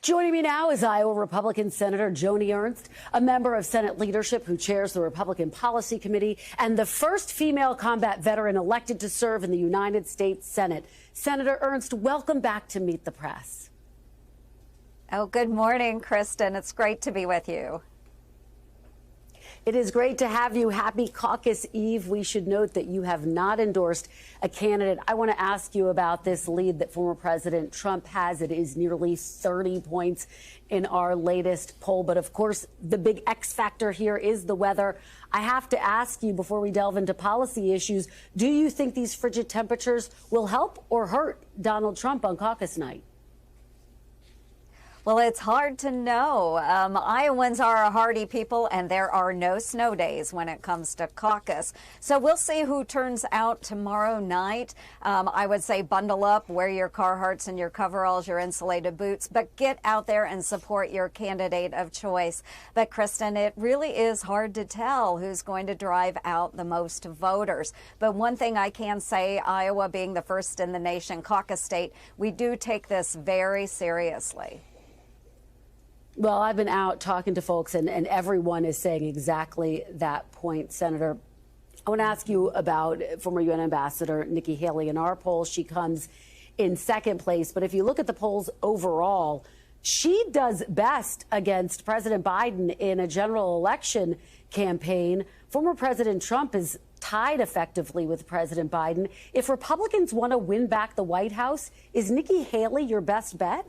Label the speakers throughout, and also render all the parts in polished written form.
Speaker 1: Joining me now is Iowa Republican Senator Joni Ernst, a member of Senate leadership who chairs the Republican Policy Committee and the first female combat veteran elected to serve in the United States Senate. Senator Ernst, welcome back to Meet the Press.
Speaker 2: Oh, good morning, Kristen. It's great to be with you.
Speaker 1: It is great to have you. Happy Caucus Eve. We should note that you have not endorsed a candidate. I want to ask you about this lead that former President Trump has. It is nearly 30 points in our latest poll. But of course, the big X factor here is the weather. I have to ask you before we delve into policy issues, do you think these frigid temperatures will help or hurt Donald Trump on caucus night?
Speaker 2: Well, it's hard to know. Iowans are a hardy people, and there are no snow days when it comes to caucus. So we'll see who turns out tomorrow night. I would say bundle up, wear your Carhartts and your coveralls, your insulated boots, but get out there and support your candidate of choice. But, Kristen, it really is hard to tell who's going to drive out the most voters. But one thing I can say, Iowa being the first in the nation caucus state, we do take this very seriously.
Speaker 1: Well, I've been out talking to folks, and everyone is saying exactly that point, Senator. I want to ask you about former UN Ambassador Nikki Haley. In our poll, she comes in second place. But if you look at the polls overall, she does best against President Biden in a general election campaign. Former President Trump is tied effectively with President Biden. If Republicans want to win back the White House, is Nikki Haley your best bet?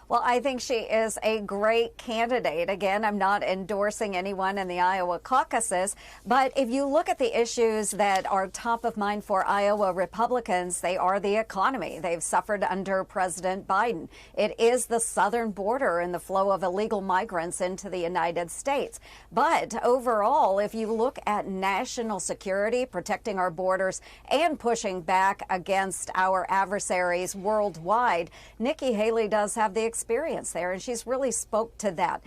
Speaker 2: Well, I think she is a great candidate. Again, I'm not endorsing anyone in the Iowa caucuses, but if you look at the issues that are top of mind for Iowa Republicans, they are the economy. They've suffered under President Biden. It is the southern border and the flow of illegal migrants into the United States. But overall, if you look at national security, protecting our borders and pushing back against our adversaries worldwide, Nikki Haley does have the experience there, and she's really spoke to that,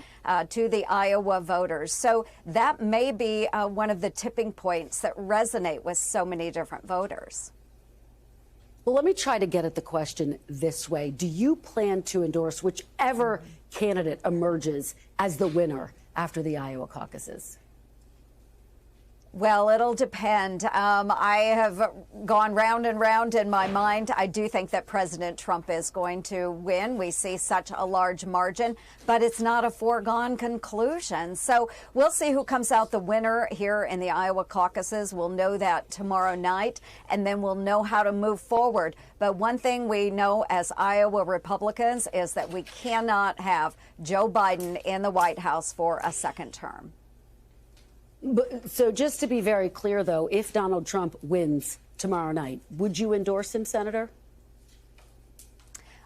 Speaker 2: to the Iowa voters. So that may be one of the tipping points that resonate with so many different voters.
Speaker 1: Well, let me try to get at the question this way. Do you plan to endorse whichever candidate emerges as the winner after the Iowa caucuses?
Speaker 2: Well, it'll depend. I have gone round and round in my mind. I do think that President Trump is going to win. We see such a large margin, but it's not a foregone conclusion. So we'll see who comes out the winner here in the Iowa caucuses. We'll know that tomorrow night, and then we'll know how to move forward. But one thing we know as Iowa Republicans is that we cannot have Joe Biden in the White House for a second term.
Speaker 1: So just to be very clear, though, if Donald Trump wins tomorrow night, would you endorse him, Senator?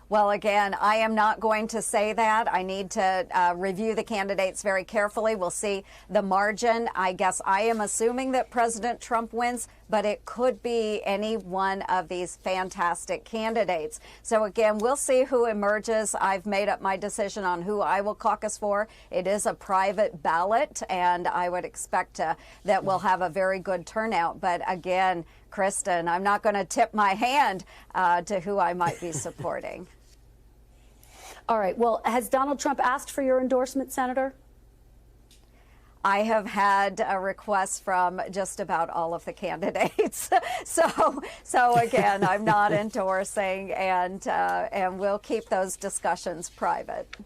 Speaker 2: Well, again, I am not going to say that. I need to review the candidates very carefully. We'll see the margin. I guess I am assuming that President Trump wins, but it could be any one of these fantastic candidates. So, again, we'll see who emerges. I've made up my decision on who I will caucus for. It is a private ballot, and I would expect that we'll have a very good turnout. But, again, Kristen, I'm not going to tip my hand to who I might be supporting.
Speaker 1: All right. Well, has Donald Trump asked for your endorsement, Senator?
Speaker 2: I have had a request from just about all of the candidates. So again, I'm not endorsing, and we'll keep those discussions private.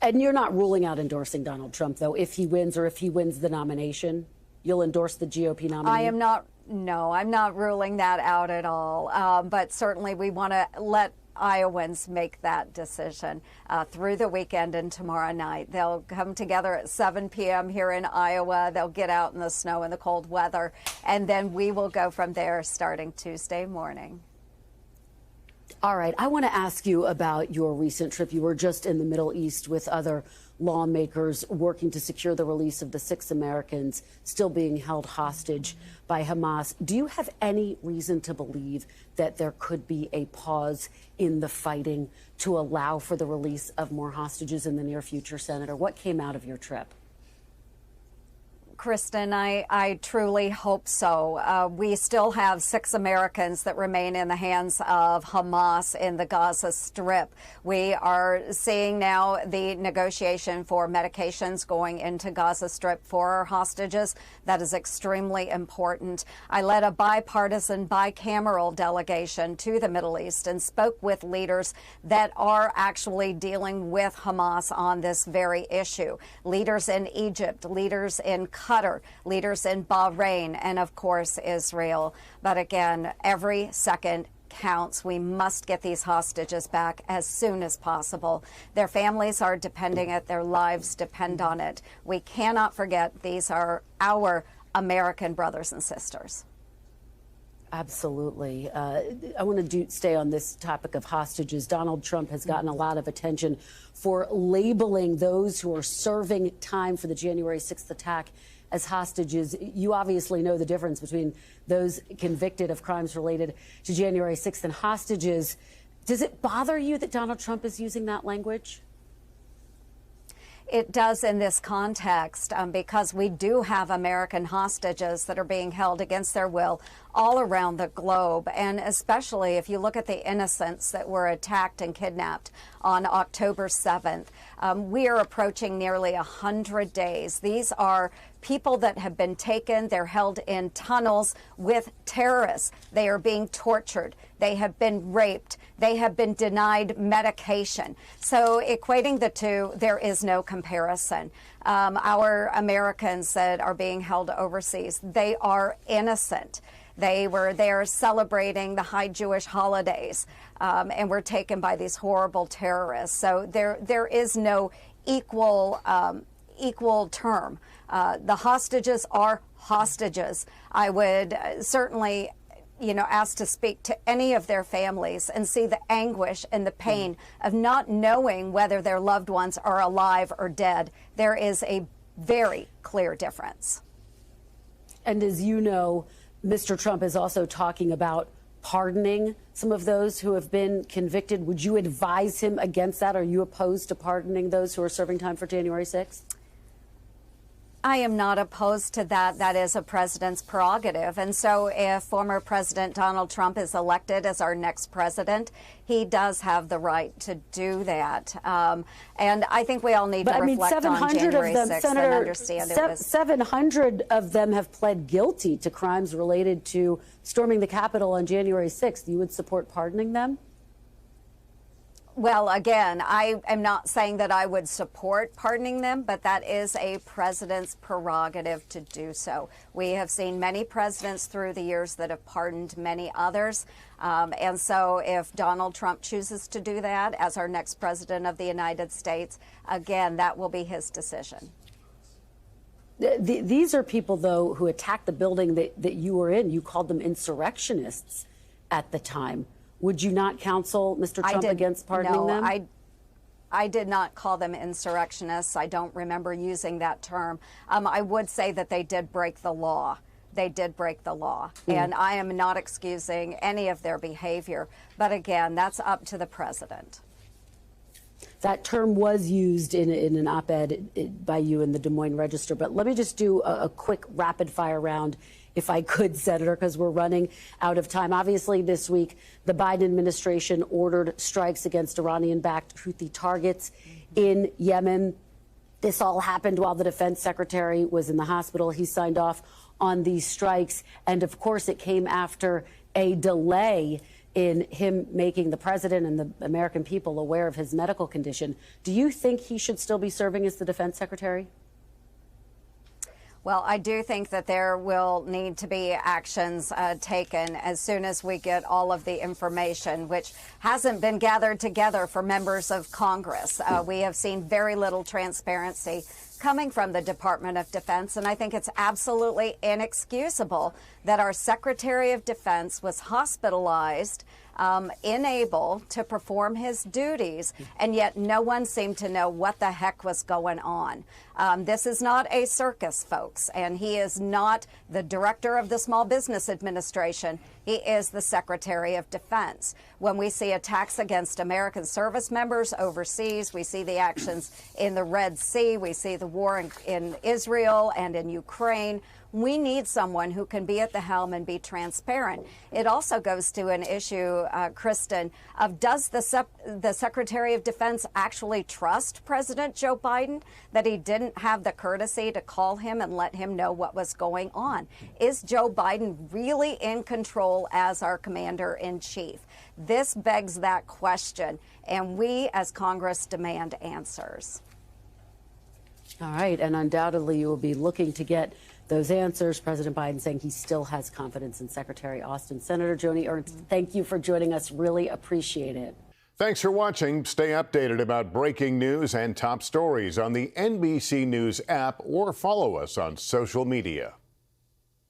Speaker 1: And you're not ruling out endorsing Donald Trump, though, if he wins or if he wins the nomination? You'll endorse the GOP nominee?
Speaker 2: I am not. No, I'm not ruling that out at all. But certainly we want to let Iowans make that decision through the weekend and tomorrow night. They'll come together at 7 p.m. here in Iowa. They'll get out in the snow and the cold weather, and then we will go from there starting Tuesday morning.
Speaker 1: All right. I want to ask you about your recent trip. You were just in the Middle East with other lawmakers working to secure the release of the 6 Americans still being held hostage by Hamas. Do you have any reason to believe that there could be a pause in the fighting to allow for the release of more hostages in the near future, Senator? What came out of your trip?
Speaker 2: Kristen, I truly hope so. We still have 6 Americans that remain in the hands of Hamas in the Gaza Strip. We are seeing now the negotiation for medications going into Gaza Strip for our hostages. That is extremely important. I led a bipartisan, bicameral delegation to the Middle East and spoke with leaders that are actually dealing with Hamas on this very issue. Leaders in Egypt, leaders in Qatar, leaders in Bahrain, and of course, Israel. But again, every second counts. We must get these hostages back as soon as possible. Their families are depending it. Their lives depend on it. We cannot forget these are our American brothers and sisters.
Speaker 1: Absolutely. I want to stay on this topic of hostages. Donald Trump has gotten a lot of attention for labeling those who are serving time for the January 6th attack as hostages. You obviously know the difference between those convicted of crimes related to January 6th and hostages. Does it bother you that Donald Trump is using that language?
Speaker 2: It does in this context because we do have American hostages that are being held against their will all around the globe. And especially if you look at the innocents that were attacked and kidnapped on October 7th, we are approaching nearly 100 days. These are people that have been taken. They're held in tunnels with terrorists. They are being tortured. They have been raped. They have been denied medication. So equating the two, there is no comparison. Our Americans that are being held overseas, they are innocent. They were there celebrating the high Jewish holidays and were taken by these horrible terrorists. So there is no equal term. The hostages are hostages. I would certainly ask to speak to any of their families and see the anguish and the pain of not knowing whether their loved ones are alive or dead. There is a very clear difference.
Speaker 1: And as you know, Mr. Trump is also talking about pardoning some of those who have been convicted. Would you advise him against that? Are you opposed to pardoning those who are serving time for January 6th?
Speaker 2: I am not opposed to that. That is a president's prerogative. And so if former President Donald Trump is elected as our next president, he does have the right to do that. And I think we all need to reflect on January 6th and understand it was
Speaker 1: 700 of them have pled guilty to crimes related to storming the Capitol on January 6th. You would support pardoning them?
Speaker 2: Well, again, I am not saying that I would support pardoning them, but that is a president's prerogative to do so. We have seen many presidents through the years that have pardoned many others. And so if Donald Trump chooses to do that as our next president of the United States, again, that will be his decision.
Speaker 1: These are people, though, who attacked the building that you were in. You called them insurrectionists at the time. Would you not counsel Mr. Trump against pardoning them?
Speaker 2: No, I did not call them insurrectionists. I don't remember using that term. I would say that they did break the law. They did break the law. And I am not excusing any of their behavior. But again, that's up to the president.
Speaker 1: That term was used in an op-ed by you in the Des Moines Register. But let me just do a quick rapid fire round, if I could, Senator, because we're running out of time. Obviously, this week, the Biden administration ordered strikes against Iranian-backed Houthi targets in Yemen. This all happened while the defense secretary was in the hospital. He signed off on these strikes. And of course, it came after a delay in him making the president and the American people aware of his medical condition. Do you think he should still be serving as the defense secretary?
Speaker 2: Well, I do think that there will need to be actions taken as soon as we get all of the information, which hasn't been gathered together for members of Congress. We have seen very little transparency coming from the Department of Defense, and I think it's absolutely inexcusable that our Secretary of Defense was hospitalized, unable to perform his duties, and yet no one seemed to know what the heck was going on. This is not a circus, folks, and he is not the director of the Small Business Administration. He is the Secretary of Defense. when we see attacks against American service members overseas. We see the actions in the Red Sea. We see the war in Israel and in Ukraine. We need someone who can be at the helm and be transparent. It also goes to an issue, Kristen, of does the Secretary of Defense actually trust President Joe Biden, that he didn't have the courtesy to call him and let him know what was going on? Is Joe Biden really in control as our commander-in-chief? This begs that question, and we as Congress demand answers.
Speaker 1: All right, and undoubtedly you will be looking to get those answers. President Biden saying he still has confidence in Secretary Austin. Senator Joni Ernst, thank you for joining us. Really appreciate it.
Speaker 3: Thanks for watching. Stay updated about breaking news and top stories on the NBC News app or follow us on social media.